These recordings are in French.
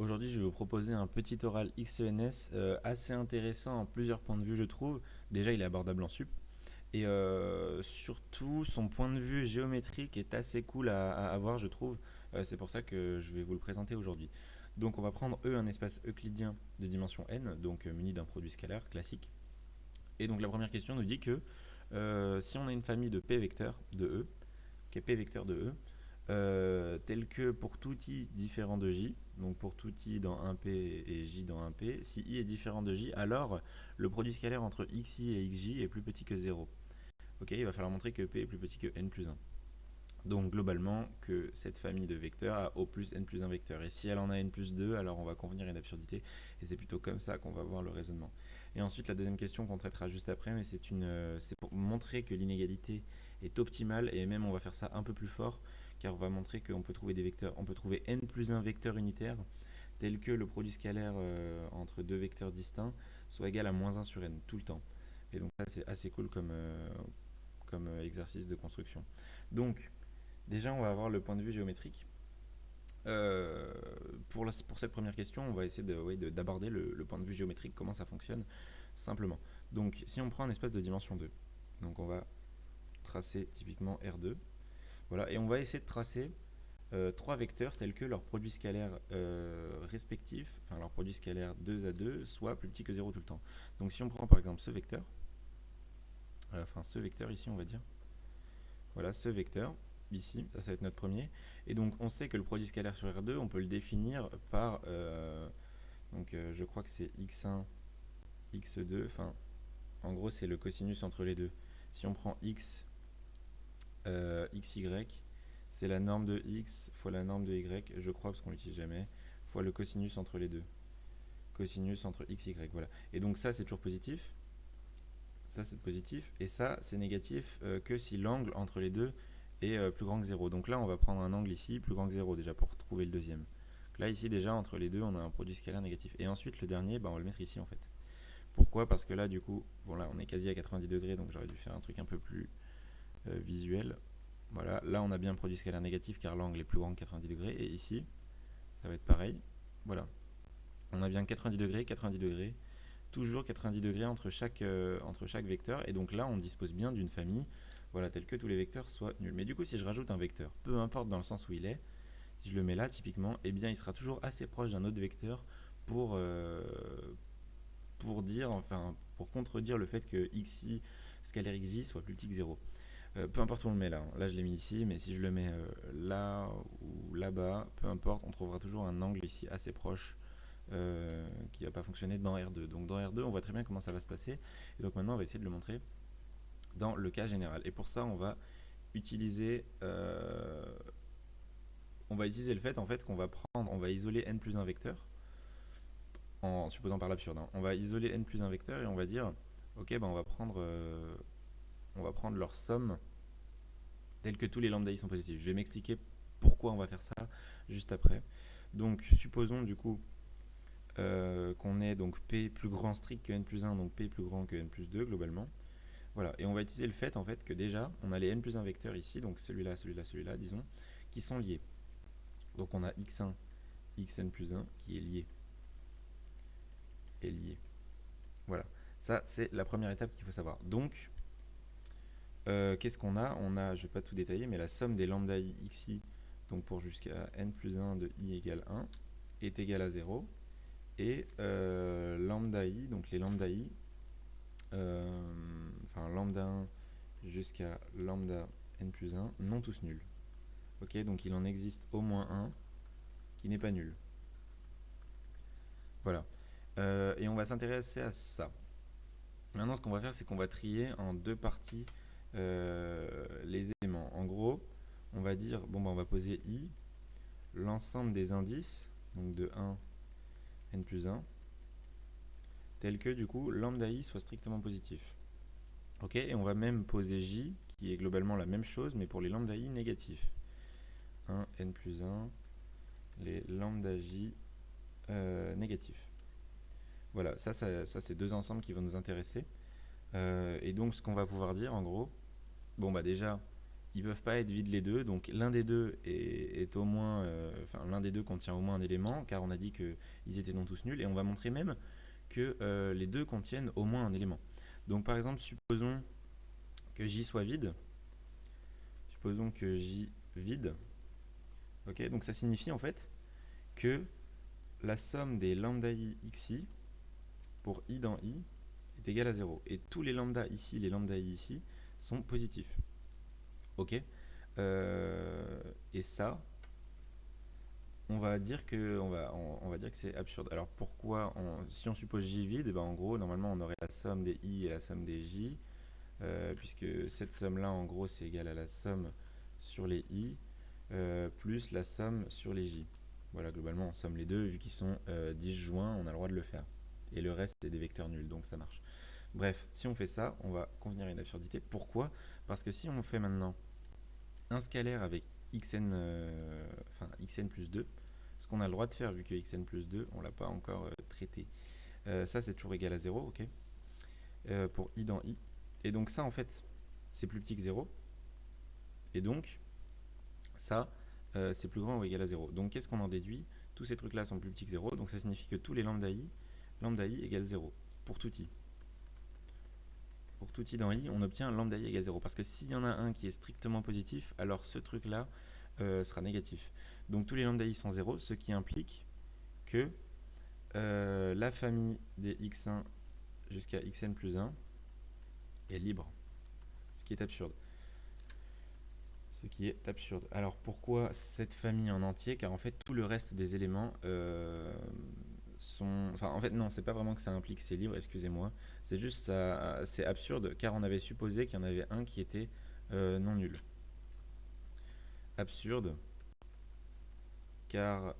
Aujourd'hui, je vais vous proposer un petit oral XENS assez intéressant en plusieurs points de vue, je trouve. Déjà, il est abordable en sup. Et surtout, son point de vue géométrique est assez cool à avoir, je trouve. C'est pour ça que je vais vous le présenter aujourd'hui. Donc, on va prendre E, un espace euclidien de dimension n, donc muni d'un produit scalaire classique. Et donc, la première question nous dit que si on a une famille de P vecteurs de E, qui est P vecteur de E, tel que pour tout i différent de j, donc pour tout i dans 1p et j dans 1p, si i est différent de j, alors le produit scalaire entre xi et xj est plus petit que 0. Ok, il va falloir montrer que p est plus petit que n plus 1. Donc globalement, que cette famille de vecteurs a O plus n plus 1 vecteurs. Et si elle en a n plus 2, alors on va convenir une absurdité. Et c'est plutôt comme ça qu'on va voir le raisonnement. Et ensuite, la deuxième question qu'on traitera juste après, mais c'est pour montrer que l'inégalité est optimale. Et même, on va faire ça un peu plus fort, car on va montrer qu'on peut trouver des vecteurs. On peut trouver n plus 1 vecteurs unitaires, tel que le produit scalaire entre deux vecteurs distincts soit égal à moins 1 sur n, tout le temps. Et donc ça, c'est assez cool comme exercice de construction. Donc, déjà, on va avoir le point de vue géométrique. Euh, pour cette première question, on va essayer d'aborder le point de vue géométrique, comment ça fonctionne simplement. Donc, si on prend un espace de dimension 2, donc on va tracer typiquement R2, voilà, et on va essayer de tracer trois vecteurs tels que leur produit scalaire respectif, enfin leur produit scalaire 2 à 2, soit plus petit que 0 tout le temps. Donc, si on prend par exemple ce vecteur, ce vecteur ici, on va dire, voilà, ce vecteur, ici, ça va être notre premier. Et donc, on sait que le produit scalaire sur R2, on peut le définir par, je crois que c'est x1, x2, enfin, en gros, c'est le cosinus entre les deux. Si on prend x, xy, c'est la norme de x fois la norme de y, je crois, parce qu'on l'utilise jamais, fois le cosinus entre les deux. Cosinus entre x, y, voilà. Et donc ça, c'est toujours positif. Ça, c'est positif. Et ça, c'est négatif que si l'angle entre les deux est plus grand que 0. Donc là, on va prendre un angle ici plus grand que 0 déjà pour trouver le deuxième. Donc là, ici, déjà, entre les deux, on a un produit scalaire négatif. Et ensuite, le dernier, on va le mettre ici, en fait. Pourquoi? Parce que là, du coup, bon, là, on est quasi à 90 degrés, donc j'aurais dû faire un truc un peu plus visuel. Voilà, là, on a bien un produit scalaire négatif car l'angle est plus grand que 90 degrés. Et ici, ça va être pareil. Voilà. On a bien 90 degrés, 90 degrés, toujours 90 degrés entre chaque vecteur. Et donc là, on dispose bien d'une famille, voilà, telle que tous les vecteurs soient nuls. Mais du coup, si je rajoute un vecteur, peu importe dans le sens où il est, si je le mets là, typiquement, eh bien, il sera toujours assez proche d'un autre vecteur pour, euh, pour dire, enfin, pour contredire le fait que xi, scalaire xj, soit plus petit que 0. Peu importe où on le met là. Là, je l'ai mis ici, mais si je le mets là ou là-bas, peu importe, on trouvera toujours un angle ici assez proche qui ne va pas fonctionner dans R2. Donc dans R2, on voit très bien comment ça va se passer. Et donc maintenant, on va essayer de le montrer dans le cas général. Et pour ça, utiliser, on va utiliser le fait en fait qu'on va prendre, on va isoler n plus 1 vecteur, en supposant par l'absurde. Hein. On va isoler n plus 1 vecteur et on va dire, ok, on va prendre leur somme telle que tous les lambda i sont positifs. Je vais m'expliquer pourquoi on va faire ça juste après. Donc supposons du coup qu'on ait donc P plus grand strict que n plus 1, donc P plus grand que n plus 2 globalement. Voilà, et on va utiliser le fait en fait que déjà on a les n plus 1 vecteurs ici, donc celui-là, celui-là, celui-là, disons, qui sont liés. Donc on a x1, xn plus 1 qui est lié. Voilà, ça c'est la première étape qu'il faut savoir. Donc, qu'est-ce qu'on a? On a, je ne vais pas tout détailler, mais la somme des lambda i xi, donc pour jusqu'à n plus 1 de i égale 1, est égale à 0. Et lambda i, donc les lambda i, lambda 1 jusqu'à lambda n plus 1, non tous nuls. Ok, donc il en existe au moins un qui n'est pas nul. Voilà. Et on va s'intéresser à ça. Maintenant, ce qu'on va faire, c'est qu'on va trier en deux parties les éléments. En gros, on va dire, on va poser i, l'ensemble des indices, donc de 1, n plus 1, tel que du coup lambda i soit strictement positif. Ok, et on va même poser j, qui est globalement la même chose, mais pour les lambda i négatifs. 1, n plus 1, les lambda j négatifs. Voilà, ça c'est deux ensembles qui vont nous intéresser. Et donc, ce qu'on va pouvoir dire, en gros, déjà, ils peuvent pas être vides les deux, donc l'un des deux est au moins, enfin l'un des deux contient au moins un élément, car on a dit qu'ils étaient non tous nuls, et on va montrer même que les deux contiennent au moins un élément. Donc par exemple, supposons que J soit vide, supposons que J vide, ok, donc ça signifie en fait que la somme des lambda i xi pour i dans i est égale à 0. Et tous les lambda ici, les lambda i ici, sont positifs. Ok. Et ça, on va dire que on va dire que c'est absurde. Alors pourquoi si on suppose j vide, eh ben en gros normalement on aurait la somme des i et la somme des j, puisque cette somme là en gros c'est égal à la somme sur les i plus la somme sur les j. Voilà, globalement on somme les deux, vu qu'ils sont disjoints, on a le droit de le faire. Et le reste c'est des vecteurs nuls, donc ça marche. Bref, si on fait ça, on va convenir à une absurdité. Pourquoi? Parce que si on fait maintenant un scalaire avec xn, xn plus 2, ce qu'on a le droit de faire vu que xn plus 2, on ne l'a pas encore traité. Ça, c'est toujours égal à 0, ok, pour i dans i. Et donc ça, en fait, c'est plus petit que 0. Et donc, ça, c'est plus grand ou égal à 0. Donc, qu'est-ce qu'on en déduit? Tous ces trucs-là sont plus petits que 0. Donc, ça signifie que tous les lambda i égale 0 pour tout i. Pour tout i dans i, on obtient lambda i égale 0. Parce que s'il y en a un qui est strictement positif, alors ce truc-là sera négatif. Donc tous les lambda i sont 0, ce qui implique que la famille des x1 jusqu'à xn plus 1 est libre. Ce qui est absurde. Ce qui est absurde. Alors pourquoi cette famille en entier? Car en fait tout le reste des éléments sont... Enfin en fait non, c'est pas vraiment que ça implique c'est libre, excusez-moi. C'est juste ça, c'est absurde car on avait supposé qu'il y en avait un qui était non nul. Absurde car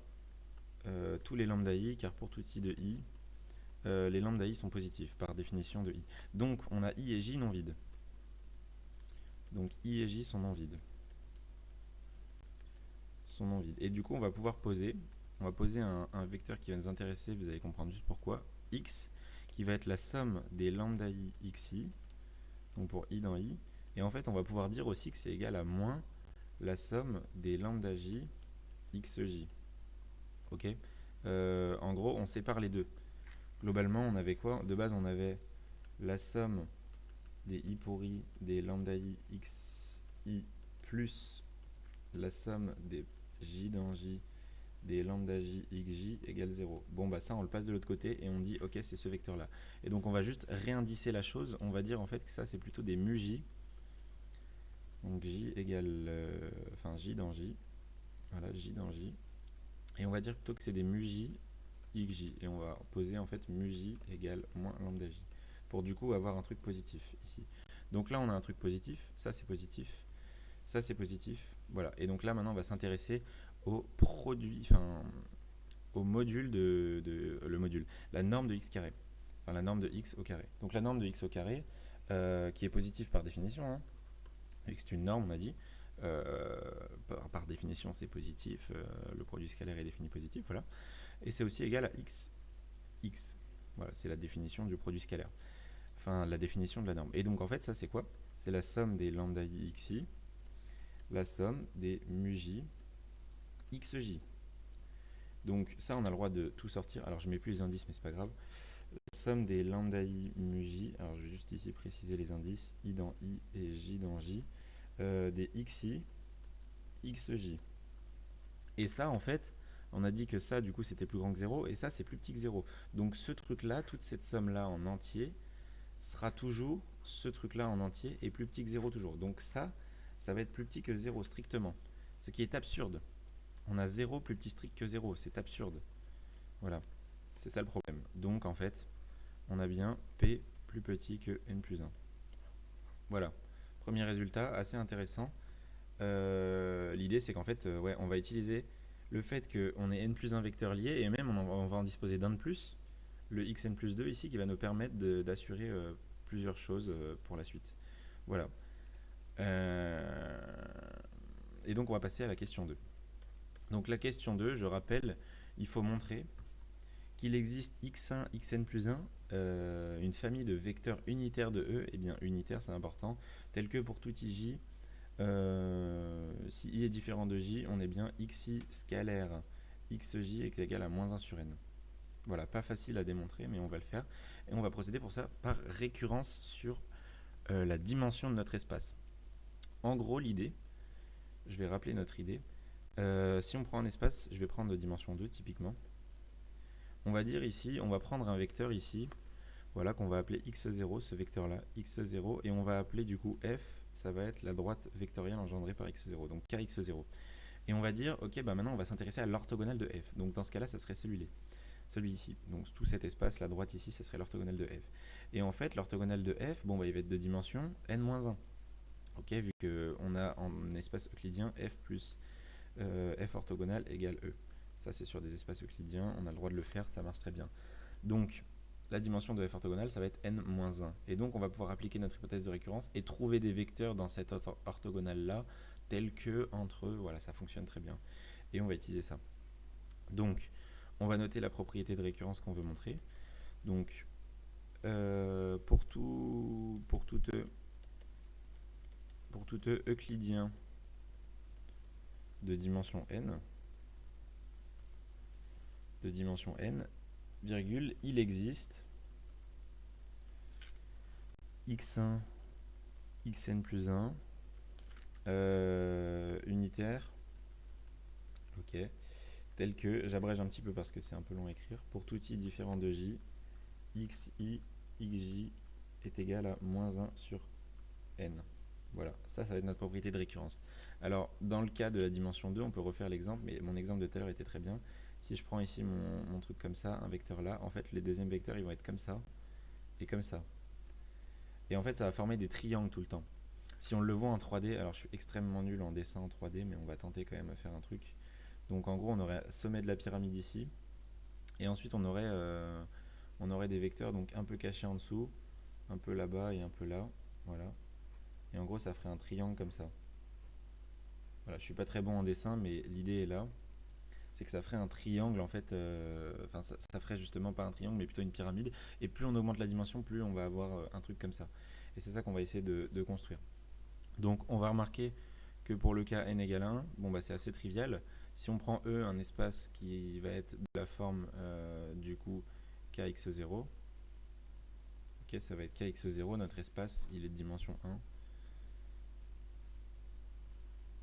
tous les lambda i, car pour tout i de i, les lambda i sont positifs par définition de i. Donc on a i et j non vides. Donc i et j sont non vides. Et du coup on va pouvoir poser, un vecteur qui va nous intéresser, vous allez comprendre juste pourquoi, x, qui va être la somme des lambda i xi, donc pour i dans i, et en fait on va pouvoir dire aussi que c'est égal à moins la somme des lambda j xj. Ok. En gros on sépare les deux. Globalement on avait quoi? De base on avait la somme des i pour i des lambda i xi plus la somme des j dans j des lambda j xj égale 0. Bon bah ça on le passe de l'autre côté et on dit ok c'est ce vecteur là. Et donc on va juste réindicer la chose, on va dire en fait que ça c'est plutôt des mu j. Donc j égale, j dans j, voilà j dans j. Et on va dire plutôt que c'est des mu j xj. Et on va poser en fait mu j égale moins lambda j. Pour du coup avoir un truc positif ici. Donc là on a un truc positif, ça c'est positif, ça c'est positif, voilà. Et donc là maintenant on va s'intéresser au produit, au module le module, la norme de x carré, la norme de x au carré. Donc la norme de x au carré, qui est positive par définition, hein, vu que c'est une norme on a dit, par définition c'est positif, le produit scalaire est défini positif, voilà. Et c'est aussi égal à x. Voilà, c'est la définition du produit scalaire. Enfin, la définition de la norme. Et donc, en fait, ça, c'est quoi? C'est la somme des lambda i xi, la somme des mu j xj. Donc, ça, on a le droit de tout sortir. Alors, je mets plus les indices, mais c'est pas grave. La somme des lambda i mu j, alors je vais juste ici préciser les indices, i dans i et j dans j, des xi, xj. Et ça, en fait, on a dit que ça, du coup, c'était plus grand que 0, et ça, c'est plus petit que 0. Donc, ce truc-là, toute cette somme-là en entier, sera toujours ce truc-là en entier et plus petit que 0 toujours. Donc ça va être plus petit que 0 strictement. Ce qui est absurde. On a 0 plus petit strict que 0, c'est absurde. Voilà, c'est ça le problème. Donc en fait, on a bien P plus petit que n plus 1. Voilà, premier résultat, assez intéressant. L'idée c'est qu'en fait, on va utiliser le fait qu'on ait n plus 1 vecteurs liés, et même on va en disposer d'un de plus, le xn plus 2 ici, qui va nous permettre d'assurer plusieurs choses pour la suite. Voilà. Et donc on va passer à la question 2. Donc la question 2, je rappelle, il faut montrer qu'il existe x1, xn plus 1, une famille de vecteurs unitaires de E, et bien unitaire c'est important, tel que pour tout ij, Si i est différent de j, on est bien xi scalaire xj est égal à moins 1 sur n. Voilà, pas facile à démontrer, mais on va le faire. Et on va procéder pour ça par récurrence sur la dimension de notre espace. En gros, l'idée, je vais rappeler notre idée. Si on prend un espace, je vais prendre de dimension 2 typiquement. On va dire ici, on va prendre un vecteur ici, voilà, qu'on va appeler x0, ce vecteur-là, x0, et on va appeler du coup f, ça va être la droite vectorielle engendrée par x0, donc kx0. Et on va dire, ok, bah maintenant on va s'intéresser à l'orthogonale de f. Donc dans ce cas-là, ça serait celui ici. Donc tout cet espace, la droite ici, ça serait l'orthogonale de f. Et en fait, l'orthogonale de f, bon, bah, il va être de dimension n-1. Ok, vu qu'on a en espace euclidien f plus f orthogonale égale e. Ça, c'est sur des espaces euclidiens, on a le droit de le faire, ça marche très bien. Donc, la dimension de f orthogonale, ça va être n-1. Et donc, on va pouvoir appliquer notre hypothèse de récurrence et trouver des vecteurs dans cette orthogonale-là, tels que entre eux, voilà, ça fonctionne très bien. Et on va utiliser ça. Donc, on va noter la propriété de récurrence qu'on veut montrer. Donc, pour tout E euclidien de dimension n, virgule, il existe x1, xn plus 1, unitaire, ok, tel que, j'abrège un petit peu parce que c'est un peu long à écrire, pour tout i différent de j, xi, xj est égal à moins 1 sur n. Voilà, ça va être notre propriété de récurrence. Alors, dans le cas de la dimension 2, on peut refaire l'exemple, mais mon exemple de tout à l'heure était très bien. Si je prends ici mon truc comme ça, un vecteur là, en fait, les deuxièmes vecteurs, ils vont être comme ça et comme ça. Et en fait, ça va former des triangles tout le temps. Si on le voit en 3D, alors je suis extrêmement nul en dessin en 3D, mais on va tenter quand même à faire un truc. Donc en gros, on aurait sommet de la pyramide ici, et ensuite on aurait des vecteurs donc un peu cachés en dessous, un peu là-bas et un peu là, voilà. Et en gros, ça ferait un triangle comme ça. Voilà, je suis pas très bon en dessin, mais l'idée est là. C'est que ça ferait un triangle en fait, ça ferait justement pas un triangle, mais plutôt une pyramide. Et plus on augmente la dimension, plus on va avoir un truc comme ça. Et c'est ça qu'on va essayer de construire. Donc on va remarquer que pour le cas n égale 1, bon bah c'est assez trivial. Si on prend E, un espace qui va être de la forme du coup kx0, ok, ça va être kx0, notre espace il est de dimension 1.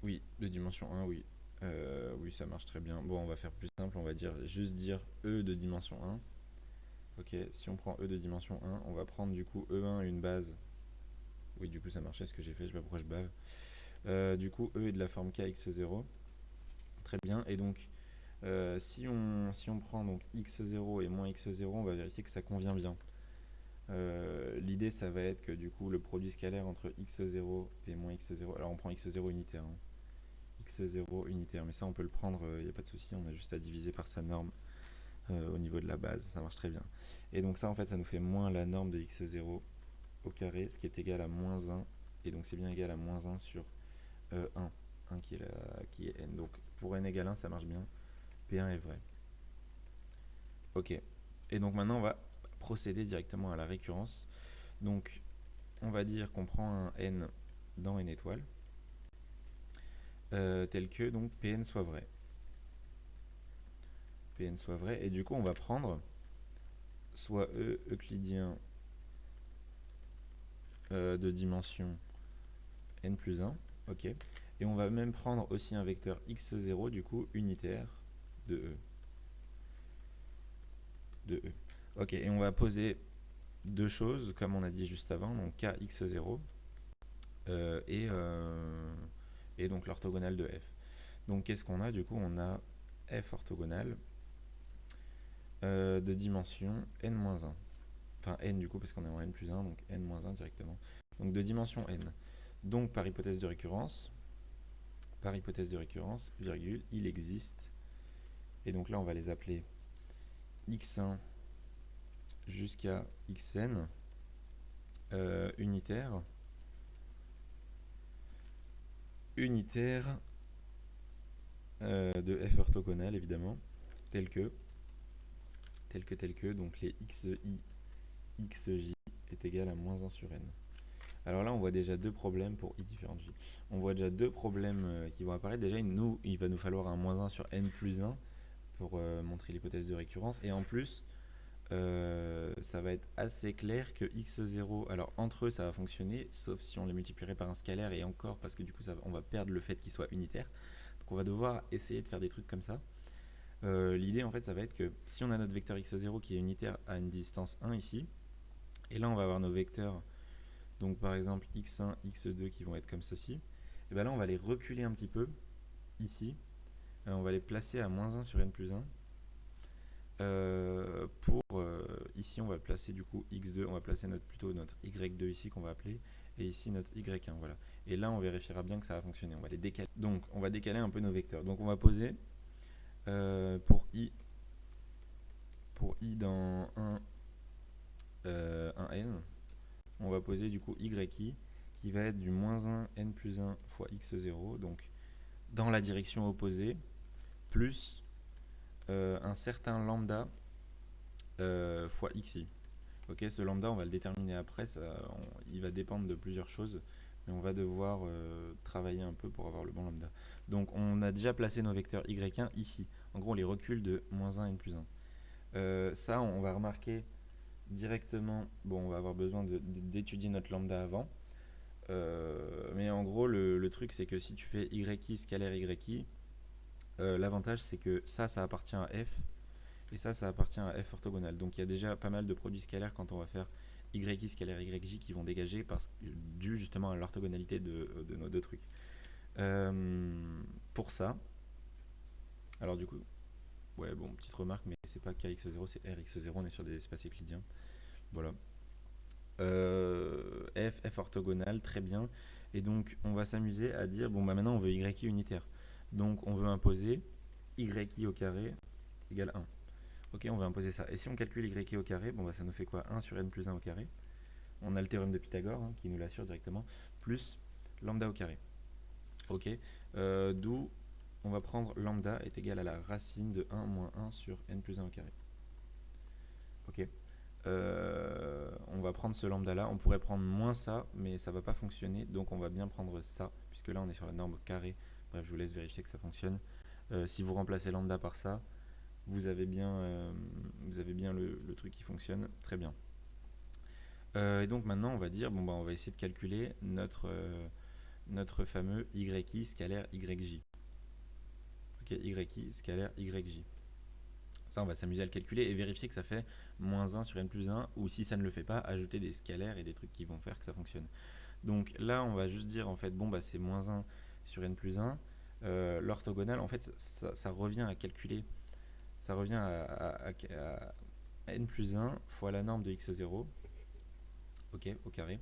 Oui, de dimension 1, oui. Oui, ça marche très bien. Bon, on va faire plus simple, on va juste dire E de dimension 1. Ok, si on prend E de dimension 1, on va prendre du coup E1 une base. Oui, du coup ça marchait ce que j'ai fait, je sais pas pourquoi je bave. Du coup, E est de la forme kx0. Très bien, et donc si on prend donc x0 et moins x0, on va vérifier que ça convient bien. L'idée, ça va être que du coup, le produit scalaire entre x0 et moins x0, alors on prend x0 unitaire, hein. X0 unitaire, mais ça on peut le prendre, il n'y a pas de souci, on a juste à diviser par sa norme au niveau de la base, ça marche très bien. Et donc ça en fait ça nous fait moins la norme de x0 au carré, ce qui est égal à moins 1, et donc c'est bien égal à moins 1 sur 1 qui est n. Donc pour n égale 1 ça marche bien, P1 est vrai. Ok, et donc maintenant on va procéder directement à la récurrence. Donc on va dire qu'on prend un n dans n étoiles, tel que donc Pn soit vrai. Pn soit vrai, et du coup on va prendre soit E euclidien de dimension n plus 1, ok, et on va même prendre aussi un vecteur x0 du coup unitaire de E. Ok, et on va poser deux choses comme on a dit juste avant, donc kx0 et donc l'orthogonale de f. Donc qu'est-ce qu'on a du coup? On a f orthogonale de dimension n-1. Enfin n du coup parce qu'on est en n plus 1, donc n-1 directement. Donc de dimension n. Donc par hypothèse de récurrence, virgule, il existe. Et donc là on va les appeler x1 jusqu'à xn unitaire de f orthogonale évidemment, tel que donc les xi, xj est égal à moins 1 sur n. Alors là, on voit déjà deux problèmes pour i différente j. On voit déjà deux problèmes qui vont apparaître. Déjà, il va nous falloir un moins 1 sur n plus 1 pour montrer l'hypothèse de récurrence. Et en plus, ça va être assez clair que x0, alors entre eux ça va fonctionner, sauf si on les multiplierait par un scalaire, et encore parce que du coup on va perdre le fait qu'il soit unitaire. Donc on va devoir essayer de faire des trucs comme ça. L'idée en fait ça va être que si on a notre vecteur x0 qui est unitaire à une distance 1 ici, et là on va avoir nos vecteurs, donc par exemple x1, x2 qui vont être comme ceci, et bien là on va les reculer un petit peu ici, on va les placer à moins 1 sur n plus 1. Ici on va placer du coup x2, on va placer plutôt notre y2 ici qu'on va appeler, et ici notre y1, voilà. Et là on vérifiera bien que ça va fonctionner, on va les décaler. Donc on va décaler un peu nos vecteurs. Donc on va poser pour i dans 1n, on va poser du coup yi qui va être du moins 1 n plus 1 fois x0, donc dans la direction opposée, plus un certain lambda fois xi. Ok, ce lambda, on va le déterminer après, il va dépendre de plusieurs choses, mais on va devoir travailler un peu pour avoir le bon lambda. Donc on a déjà placé nos vecteurs y1 ici. En gros, on les recule de moins 1 n plus 1. Ça, on va remarquer directement, bon, on va avoir besoin d'étudier notre lambda avant, mais en gros, le truc, c'est que si tu fais yi scalaire yi, l'avantage, c'est que ça appartient à f, et ça appartient à f orthogonal. Donc il y a déjà pas mal de produits scalaires quand on va faire yi scalaire yj qui vont dégager dû justement à l'orthogonalité de nos deux trucs. Pour ça, alors du coup, ouais, bon, petite remarque, mais c'est pas kx0, c'est rx0, on est sur des espaces euclidiens. Voilà. F orthogonal, très bien. Et donc on va s'amuser à dire, bon bah maintenant on veut yi unitaire. Donc on veut imposer yi au carré égale 1. Ok, on va imposer ça. Et si on calcule y au carré, bon bah ça nous fait quoi? 1 sur n plus 1 au carré. On a le théorème de Pythagore qui nous l'assure directement, plus lambda au carré. Ok, d'où on va prendre lambda est égal à la racine de 1 moins 1 sur n plus 1 au carré. Ok, on va prendre ce lambda là, on pourrait prendre moins ça, mais ça va pas fonctionner, donc on va bien prendre ça, puisque là on est sur la norme carré. Bref, je vous laisse vérifier que ça fonctionne. Si vous remplacez lambda par ça, vous avez bien le truc qui fonctionne très bien. Et donc maintenant on va dire, bon bah on va essayer de calculer notre fameux yi scalaire yj. Ok, yi scalaire yj. Ça on va s'amuser à le calculer et vérifier que ça fait moins 1 sur n plus 1, ou si ça ne le fait pas, ajouter des scalaires et des trucs qui vont faire que ça fonctionne. Donc là on va juste dire en fait, bon bah c'est moins 1 sur n plus 1. L'orthogonale en fait ça revient à calculer, ça revient à n plus 1 fois la norme de x0, ok, au carré,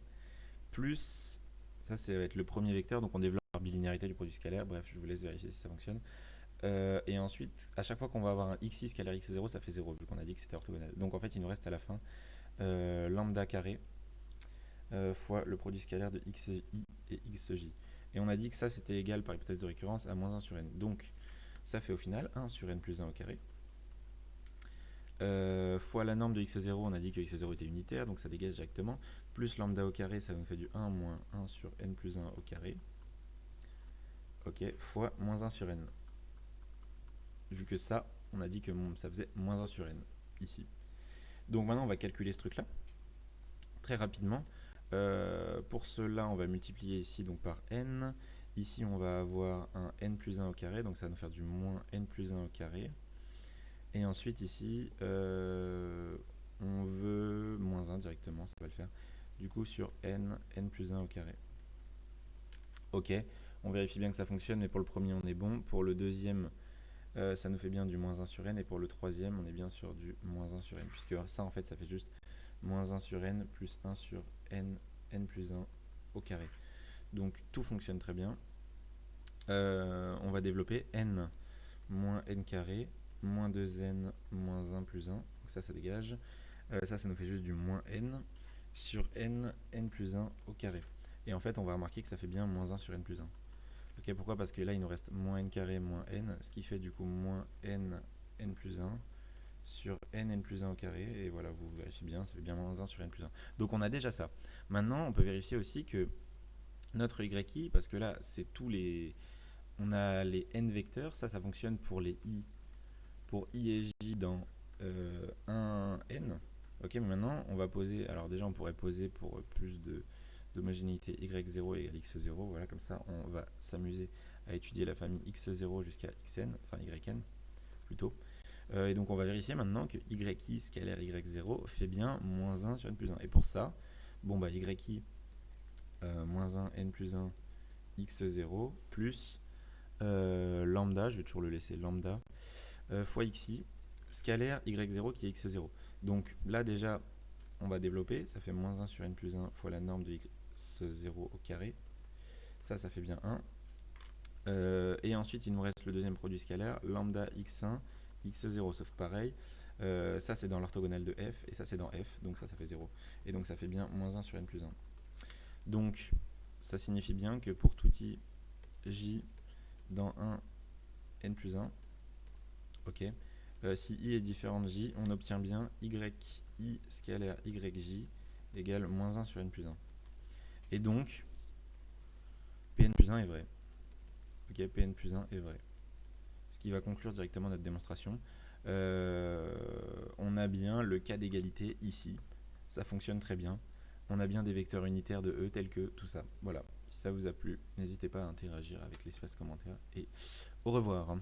plus, ça c'est va être le premier vecteur, donc on développe la bilinéarité du produit scalaire, bref, je vous laisse vérifier si ça fonctionne. Et ensuite, à chaque fois qu'on va avoir un xi scalaire x0, ça fait 0, vu qu'on a dit que c'était orthogonal. Donc en fait, il nous reste à la fin lambda carré fois le produit scalaire de xi et xj. Et on a dit que ça c'était égal par hypothèse de récurrence à moins 1 sur n. Donc ça fait au final 1 sur n plus 1 au carré. Fois la norme de x0, on a dit que x0 était unitaire, donc ça dégage directement, plus lambda au carré, ça nous fait du 1 moins 1 sur n plus 1 au carré, ok, fois moins 1 sur n. Vu que ça, on a dit que ça faisait moins 1 sur n, ici. Donc maintenant, on va calculer ce truc-là, très rapidement. Pour cela, on va multiplier ici donc par n. Ici, on va avoir un n plus 1 au carré, donc ça va nous faire du moins n plus 1 au carré. Et ensuite ici, on veut moins 1 directement, ça va le faire. Du coup sur n plus 1 au carré. Ok, on vérifie bien que ça fonctionne, mais pour le premier on est bon. Pour le deuxième, ça nous fait bien du moins 1 sur n. Et pour le troisième, on est bien sur du moins 1 sur n. Puisque ça en fait, ça fait juste moins 1 sur n plus 1 sur n plus 1 au carré. Donc tout fonctionne très bien. On va développer n moins n carré moins 2n moins 1 plus 1, donc ça dégage. Ça nous fait juste du moins n sur n plus 1 au carré. Et en fait, on va remarquer que ça fait bien moins 1 sur n plus 1. Ok, pourquoi? Parce que là, il nous reste moins n carré moins n, ce qui fait du coup moins n plus 1 sur n plus 1 au carré, et voilà, vous vérifiez bien, ça fait bien moins 1 sur n plus 1. Donc on a déjà ça. Maintenant, on peut vérifier aussi que notre yi, parce que là, c'est tous les... On a les n vecteurs, ça fonctionne pour les i, pour i et j dans 1n. Ok, mais maintenant, on va poser... Alors déjà, on pourrait poser pour plus d'homogénéité y0 égale x0, voilà, comme ça, on va s'amuser à étudier la famille x0 jusqu'à xn, enfin yn plutôt. Et donc on va vérifier maintenant que yi scalaire y0 fait bien moins 1 sur n plus 1. Et pour ça, bon bah yi moins 1 n plus 1 x0 plus lambda, je vais toujours le laisser lambda, fois xi scalaire y0 qui est x0. Donc là déjà, on va développer, ça fait moins 1 sur n plus 1 fois la norme de x0 au carré. Ça fait bien 1. Et ensuite, il nous reste le deuxième produit scalaire, lambda x1, x0, sauf pareil. Ça, c'est dans l'orthogonale de f, et ça, c'est dans f, donc ça fait 0. Et donc, ça fait bien moins 1 sur n plus 1. Donc, ça signifie bien que pour tout i j dans 1 n plus 1, ok, si i est différent de j, on obtient bien yi scalaire yj égale moins 1 sur n plus 1. Et donc, Pn plus 1 est vrai. Ok, Pn plus 1 est vrai. Ce qui va conclure directement notre démonstration. On a bien le cas d'égalité ici. Ça fonctionne très bien. On a bien des vecteurs unitaires de E tels que tout ça. Voilà. Si ça vous a plu, n'hésitez pas à interagir avec l'espace commentaire. Et au revoir.